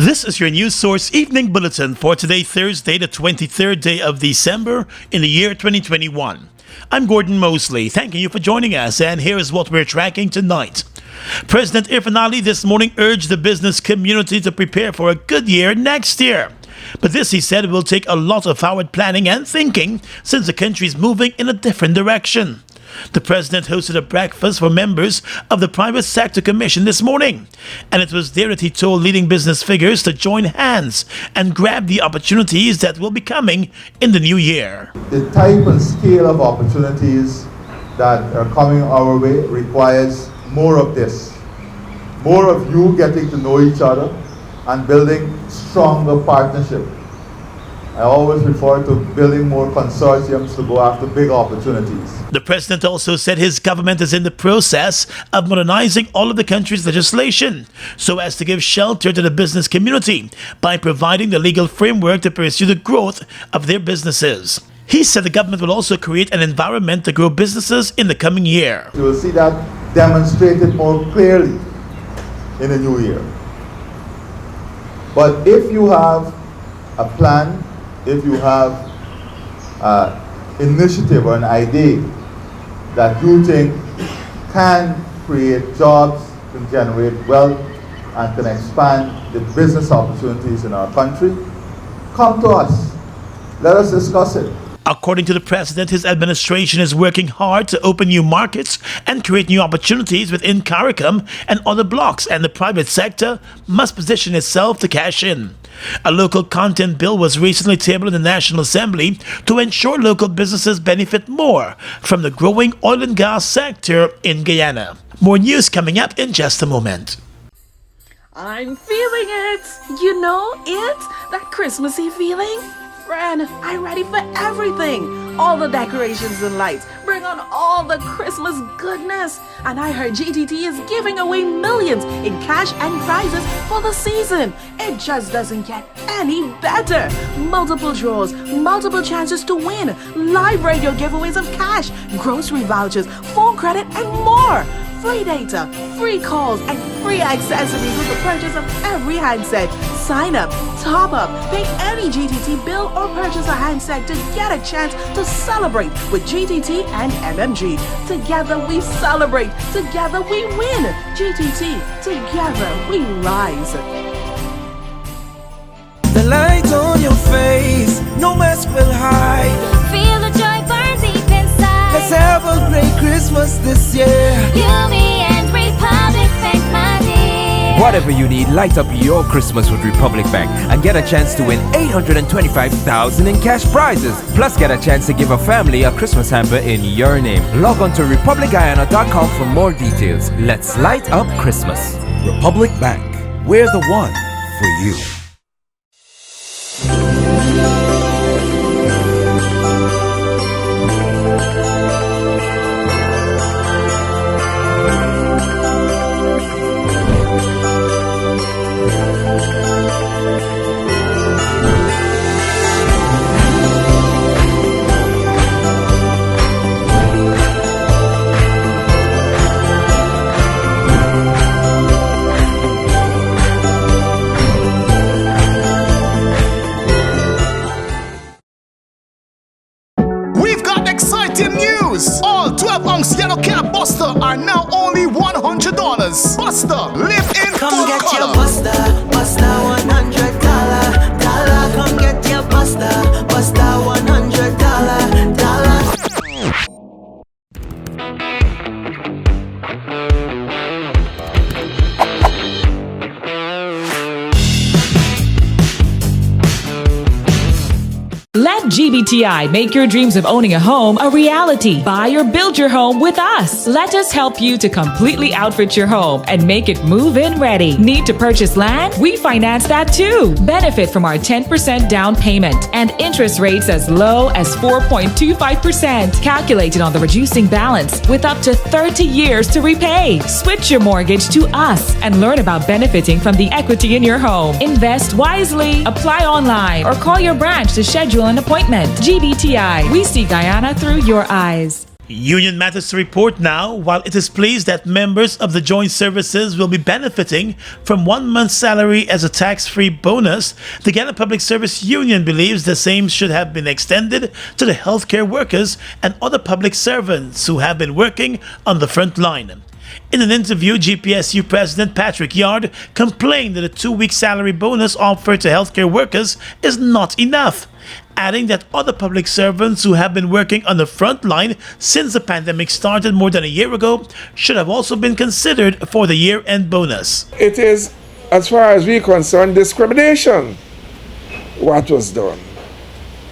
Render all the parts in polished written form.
This is your News Source Evening Bulletin for today, Thursday, the 23rd day of December in the year 2021. I'm Gordon Mosley, thanking you for joining us, and here is what we're tracking tonight. President Irfan Ali this morning urged the business community to prepare for a good year next year. But this, he said, will take a lot of forward planning and thinking since the country is moving in a different direction. The president hosted a breakfast for members of the Private Sector Commission this morning, and it was there that he told leading business figures to join hands and grab the opportunities that will be coming in the new year. The type and scale of opportunities that are coming our way requires more of this. More of you getting to know each other and building stronger partnership. I always refer to building more consortiums to go after big opportunities. The president also said his government is in the process of modernizing all of the country's legislation so as to give shelter to the business community by providing the legal framework to pursue the growth of their businesses. He said the government will also create an environment to grow businesses in the coming year. You will see that demonstrated more clearly in the new year. But if you have a plan, if you have an initiative or an idea that you think can create jobs, can generate wealth, and can expand the business opportunities in our country, come to us. Let us discuss it. According to the president, his administration is working hard to open new markets and create new opportunities within CARICOM and other blocks, and the private sector must position itself to cash in. A local content bill was recently tabled in the National Assembly to ensure local businesses benefit more from the growing oil and gas sector in Guyana. More news coming up in just a moment. I'm feeling it. You know it? That Christmassy feeling? Friend, I'm ready for everything. All the decorations and lights. Bring on all the Christmas goodness. And I heard GTT is giving away millions in cash and prizes for the season. It just doesn't get any better. Multiple draws, multiple chances to win, live radio giveaways of cash, grocery vouchers, phone credit, and more. Free data, free calls, and free accessories with the purchase of every handset. Sign up, top up, pay any GTT bill, or purchase a handset to get a chance to celebrate with GTT and MMG. Together we celebrate, together we win. GTT, together we rise. The light on your face, no mask will hide. Feel the joy burn deep inside. Let's have a great Christmas this year. You, me, and Republic Bank, my dear. Whatever you need, light up your Christmas with Republic Bank and get a chance to win $825,000 in cash prizes. Plus, get a chance to give a family a Christmas hamper in your name. Log on to republicguyana.com for more details. Let's light up Christmas. Republic Bank. We're the one for you. All 12-ounce yellow cab Buster are now only $100. Buster, live in Come full get color. your Buster, Buster $100. Come get your Buster, Buster $100. Let GBTI make your dreams of owning a home a reality. Buy or build your home with us. Let us help you to completely outfit your home and make it move-in ready. Need to purchase land? We finance that too. Benefit from our 10% down payment and interest rates as low as 4.25%. Calculated on the reducing balance with up to 30 years to repay. Switch your mortgage to us and learn about benefiting from the equity in your home. Invest wisely. Apply online or call your branch to schedule an appointment. GBTI, we see Guyana through your eyes. Union matters to report now. While it is pleased that members of the joint services will be benefiting from 1 month's salary as a tax-free bonus, the Guyana Public Service Union believes the same should have been extended to the healthcare workers and other public servants who have been working on the front line. In an interview, GPSU President Patrick Yard complained that a 2-week salary bonus offered to healthcare workers is not enough, adding that other public servants who have been working on the front line since the pandemic started more than a year ago should have also been considered for the year-end bonus. It is, as far as we're concerned, discrimination, what was done.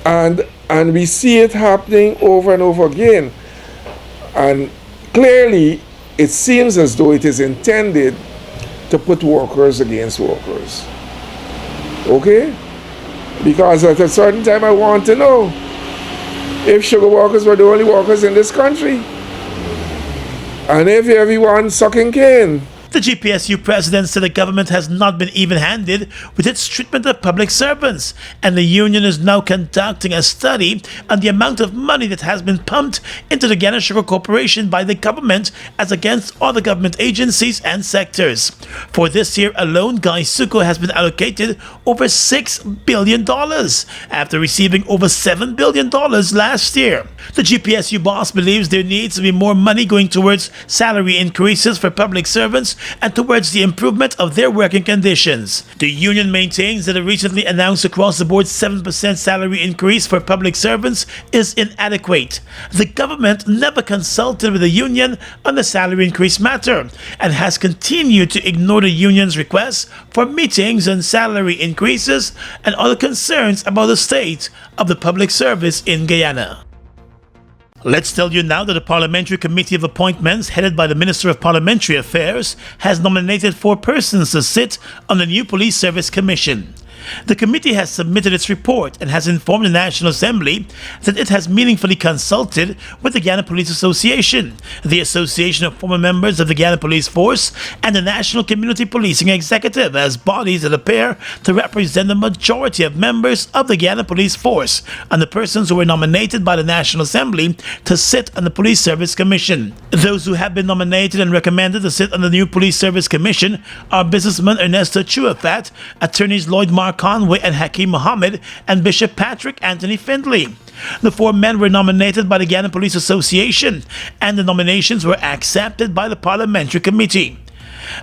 And we see it happening over and over again. And clearly, it seems as though it is intended to put workers against workers. Okay? Because at a certain time I want to know if sugar workers were the only workers in this country. And if everyone sucking cane. The GPSU president said the government has not been even-handed with its treatment of public servants, and the union is now conducting a study on the amount of money that has been pumped into the Guyana Sugar Corporation by the government as against other government agencies and sectors. For this year alone, Guyana has been allocated over $6 billion after receiving over $7 billion last year. The GPSU boss believes there needs to be more money going towards salary increases for public servants and towards the improvement of their working conditions. The union maintains that a recently announced across-the-board 7% salary increase for public servants is inadequate. The government never consulted with the union on the salary increase matter and has continued to ignore the union's requests for meetings on salary increases and other concerns about the state of the public service in Guyana. Let's tell you now that the Parliamentary Committee of Appointments, headed by the Minister of Parliamentary Affairs, has nominated 4 persons to sit on the new Police Service Commission. The committee has submitted its report and has informed the National Assembly that it has meaningfully consulted with the Guyana Police Association, the Association of Former Members of the Guyana Police Force, and the National Community Policing Executive as bodies that appear to represent the majority of members of the Guyana Police Force and the persons who were nominated by the National Assembly to sit on the Police Service Commission. Those who have been nominated and recommended to sit on the new Police Service Commission are businessman Ernesto Chuafat, attorneys Lloyd Mark Conway and Hakeem Mohammed, and Bishop Patrick Anthony Findley. The 4 men were nominated by the Guyana Police Association, and the nominations were accepted by the Parliamentary Committee.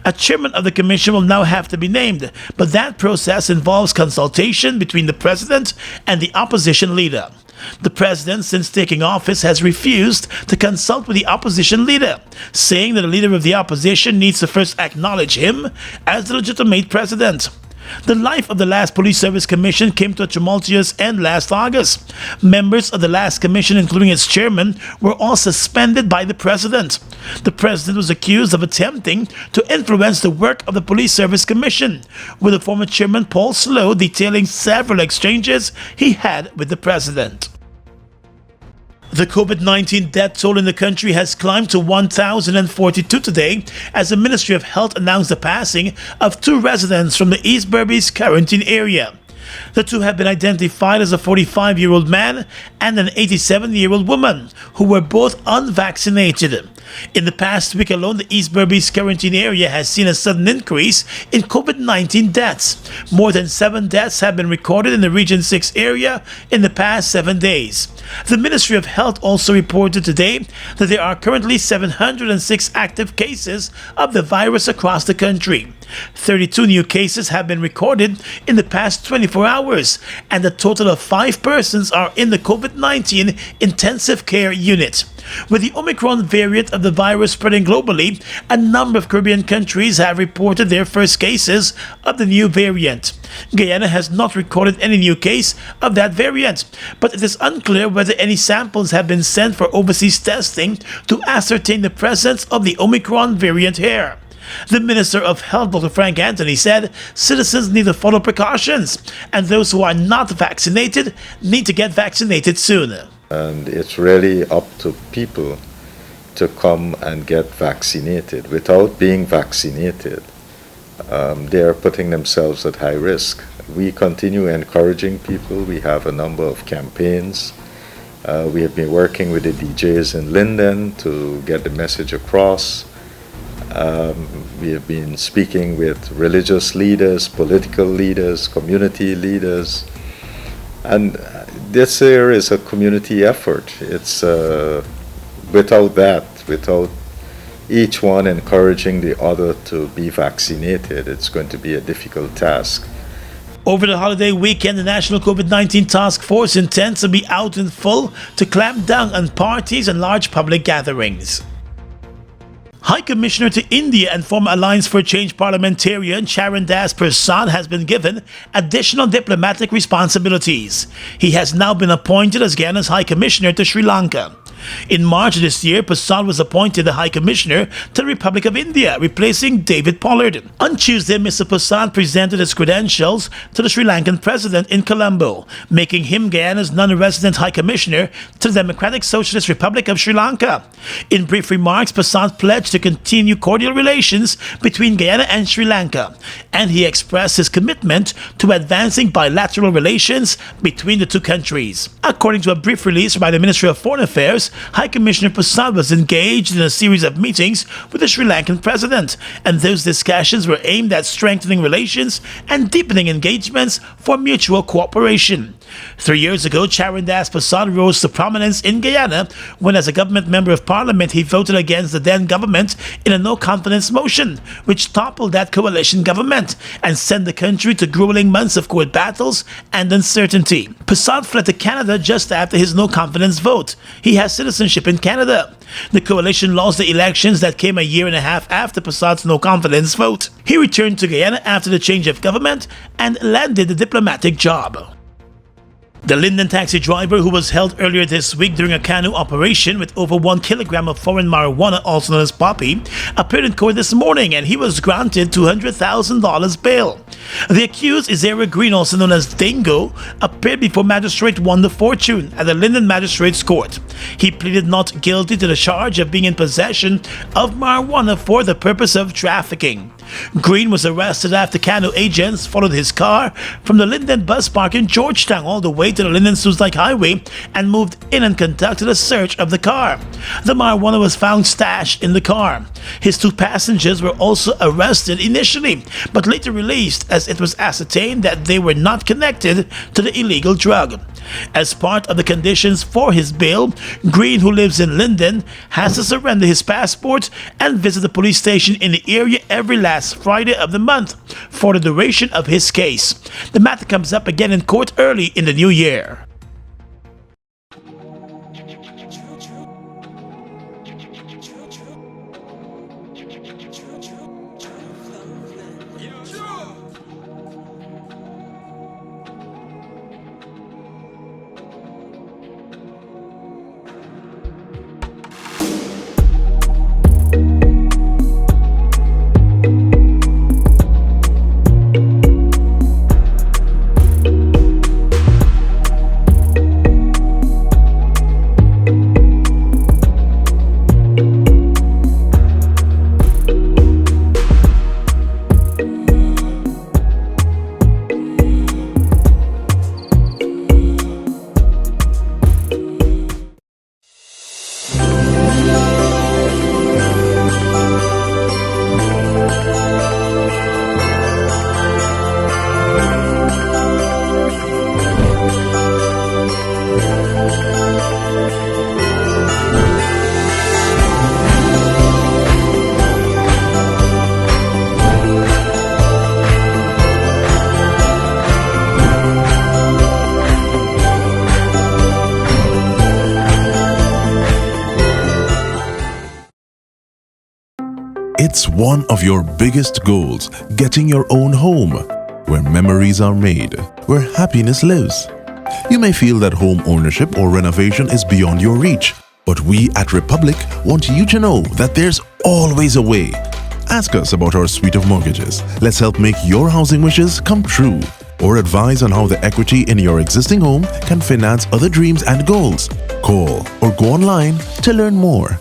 A chairman of the commission will now have to be named, but that process involves consultation between the president and the opposition leader. The president, since taking office, has refused to consult with the opposition leader, saying that the leader of the opposition needs to first acknowledge him as the legitimate president. The life of the last Police Service Commission came to a tumultuous end last August. Members of the last commission, including its chairman, were all suspended by the president. The president was accused of attempting to influence the work of the Police Service Commission, with the former chairman Paul Slow detailing several exchanges he had with the president. The COVID-19 death toll in the country has climbed to 1,042 today as the Ministry of Health announced the passing of 2 residents from the East Berbice quarantine area. The 2 have been identified as a 45-year-old man and an 87-year-old woman, who were both unvaccinated. In the past week alone, the East Berbice quarantine area has seen a sudden increase in COVID-19 deaths. More than 7 deaths have been recorded in the Region 6 area in the past 7 days. The Ministry of Health also reported today that there are currently 706 active cases of the virus across the country. 32 new cases have been recorded in the past 24 hours, and a total of 5 persons are in the COVID-19 intensive care unit. With the Omicron variant of the virus spreading globally, a number of Caribbean countries have reported their first cases of the new variant. Guyana has not recorded any new case of that variant, but it is unclear whether any samples have been sent for overseas testing to ascertain the presence of the Omicron variant here. The Minister of Health, Dr. Frank Anthony, said citizens need to follow precautions, and those who are not vaccinated need to get vaccinated soon. And it's really up to people to come and get vaccinated. Without being vaccinated, they are putting themselves at high risk. We continue encouraging people. We have a number of campaigns We have been working with the DJs in Linden to get the message across. We have been speaking with religious leaders, political leaders, community leaders. And this here is a community effort. It's without each one encouraging the other to be vaccinated, it's going to be a difficult task. Over the holiday weekend, the National COVID-19 Task Force intends to be out in full to clamp down on parties and large public gatherings. High Commissioner to India and former Alliance for Change parliamentarian Charan Das Prasad has been given additional diplomatic responsibilities. He has now been appointed as Guyana's High Commissioner to Sri Lanka. In March this year, Prasad was appointed the High Commissioner to the Republic of India, replacing David Pollard. On Tuesday, Mr. Prasad presented his credentials to the Sri Lankan President in Colombo, making him Guyana's non-resident High Commissioner to the Democratic Socialist Republic of Sri Lanka. In brief remarks, Prasad pledged to continue cordial relations between Guyana and Sri Lanka, and he expressed his commitment to advancing bilateral relations between the two countries. According to a brief release by the Ministry of Foreign Affairs, High Commissioner Prasad was engaged in a series of meetings with the Sri Lankan president, and those discussions were aimed at strengthening relations and deepening engagements for mutual cooperation. 3 years ago, Charan Das Prasad rose to prominence in Guyana when, as a government member of parliament, he voted against the then government in a no-confidence motion, which toppled that coalition government and sent the country to grueling months of court battles and uncertainty. Prasad fled to Canada just after his no-confidence vote. He has citizenship in Canada. The coalition lost the elections that came a year and a half after Prasad's no-confidence vote. He returned to Guyana after the change of government and landed the diplomatic job. The Linden taxi driver, who was held earlier this week during a canoe operation with over 1 kilogram of foreign marijuana, also known as poppy, appeared in court this morning, and he was granted $200,000 bail. The accused, Isaiah Green, also known as Dingo, appeared before Magistrate Wanda Fortune at the Linden Magistrates Court. He pleaded not guilty to the charge of being in possession of marijuana for the purpose of trafficking. Green was arrested after canoe agents followed his car from the Linden bus park in Georgetown all the way to the Linden-Sioux Lake Highway and moved in and conducted a search of the car. The marijuana was found stashed in the car. His 2 passengers were also arrested initially, but later released as it was ascertained that they were not connected to the illegal drug. As part of the conditions for his bail, Green, who lives in Linden, has to surrender his passport and visit the police station in the area every last Friday of the month for the duration of his case. The matter comes up again in court early in the new year. It's one of your biggest goals, getting your own home, where memories are made, where happiness lives. You may feel that home ownership or renovation is beyond your reach, but we at Republic want you to know that there's always a way. Ask us about our suite of mortgages. Let's help make your housing wishes come true. Or advise on how the equity in your existing home can finance other dreams and goals. Call or go online to learn more.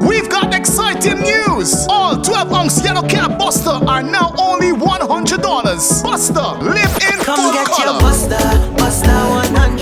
We've got exciting news! All 12-ounce yellow cab Buster are now only $100. Buster, live in Come full get color. your Buster, Buster 100.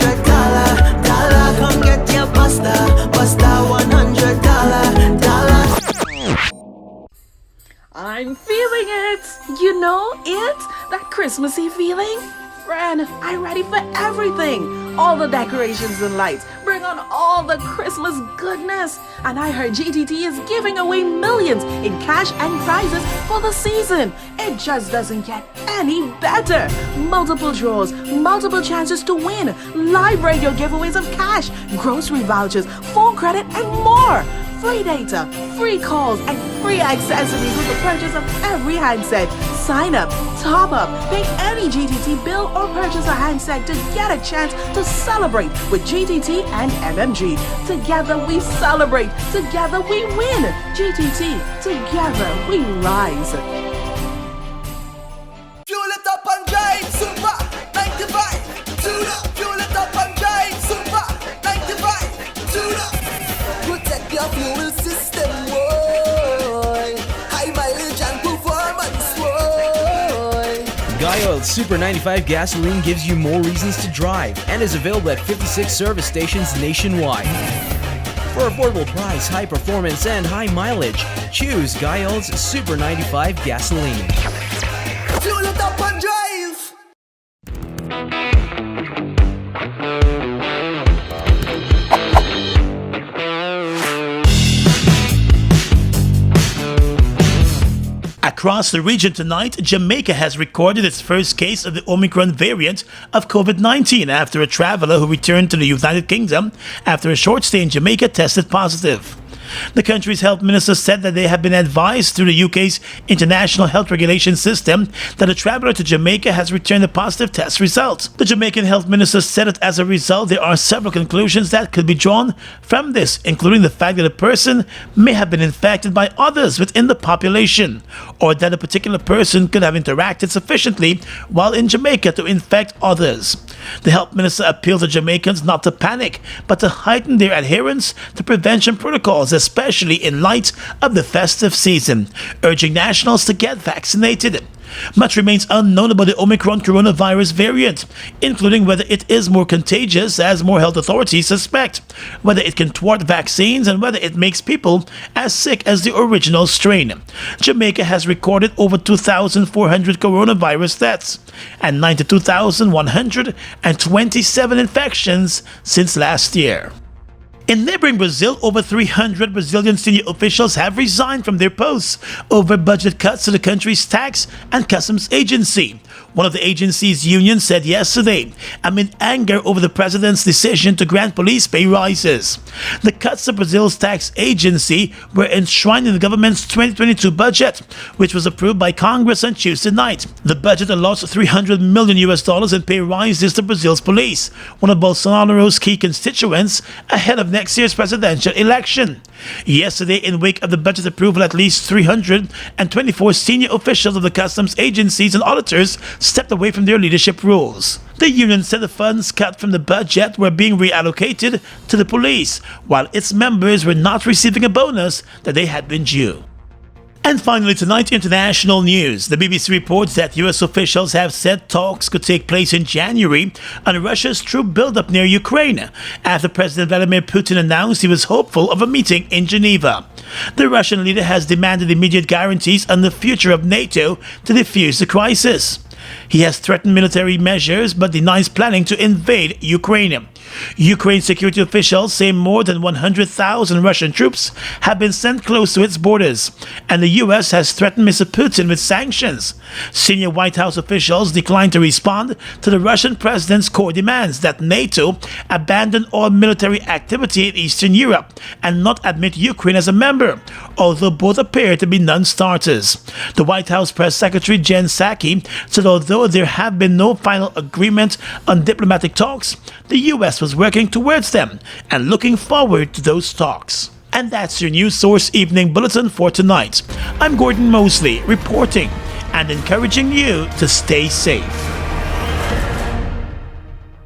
I'm feeling it. You know it? That Christmassy feeling? Friend, I'm ready for everything. All the decorations and lights. Bring on all the Christmas goodness. And I heard GTT is giving away millions in cash and prizes for the season. It just doesn't get any better. Multiple draws, multiple chances to win, live radio giveaways of cash, grocery vouchers, phone credit, and more. Free data, free calls, and free accessories with the purchase of every handset. Sign up, top up, pay any GTT bill or purchase a handset to get a chance to celebrate with GTT and MMG. Together we celebrate, together we win. GTT, together we rise. Fuel it up and drive, Super 95. Tune up. Fuel it up and drive, Super 95. Tune up. Protect your fuel system, boy. High mileage and performance, boy. Guy Oil Super 95 gasoline gives you more reasons to drive and is available at 56 service stations nationwide. For affordable price, high performance, and high mileage, choose Guy Oil's Super 95 gasoline. Fuel it up and drive. Across the region tonight, Jamaica has recorded its first case of the Omicron variant of COVID-19 after a traveler who returned to the United Kingdom after a short stay in Jamaica tested positive. The country's health minister said that they have been advised through the UK's international health regulation system that a traveler to Jamaica has returned a positive test result. The Jamaican health minister said that as a result, there are several conclusions that could be drawn from this, including the fact that a person may have been infected by others within the population, or that a particular person could have interacted sufficiently while in Jamaica to infect others. The health minister appealed to Jamaicans not to panic, but to heighten their adherence to prevention protocols, especially in light of the festive season, urging nationals to get vaccinated. Much remains unknown about the Omicron coronavirus variant, including whether it is more contagious, as more health authorities suspect, whether it can thwart vaccines, and whether it makes people as sick as the original strain. Jamaica has recorded over 2,400 coronavirus deaths and 92,127 infections since last year. In neighboring Brazil, over 300 Brazilian senior officials have resigned from their posts over budget cuts to the country's tax and customs agency. One of the agency's unions said yesterday, amid anger over the president's decision to grant police pay rises. The cuts to Brazil's tax agency were enshrined in the government's 2022 budget, which was approved by Congress on Tuesday night. The budget allows $300 million in pay rises to Brazil's police, one of Bolsonaro's key constituents, ahead of next year's presidential election. Yesterday, in wake of the budget approval, at least 324 senior officials of the customs agencies and auditors stepped away from their leadership roles. The union said the funds cut from the budget were being reallocated to the police, while its members were not receiving a bonus that they had been due. And finally tonight, international news. The BBC reports that US officials have said talks could take place in January on Russia's troop buildup near Ukraine, after President Vladimir Putin announced he was hopeful of a meeting in Geneva. The Russian leader has demanded immediate guarantees on the future of NATO to defuse the crisis. He has threatened military measures but denies planning to invade Ukraine. Ukraine security officials say more than 100,000 Russian troops have been sent close to its borders, and the US has threatened Mr. Putin with sanctions. Senior White House officials declined to respond to the Russian president's core demands that NATO abandon all military activity in Eastern Europe and not admit Ukraine as a member, although both appear to be non-starters. The White House press secretary Jen Psaki said although there have been no final agreement on diplomatic talks, the US was working towards them and looking forward to those talks. And that's your News Source Evening Bulletin for tonight. I'm Gordon Mosley, reporting and encouraging you to stay safe.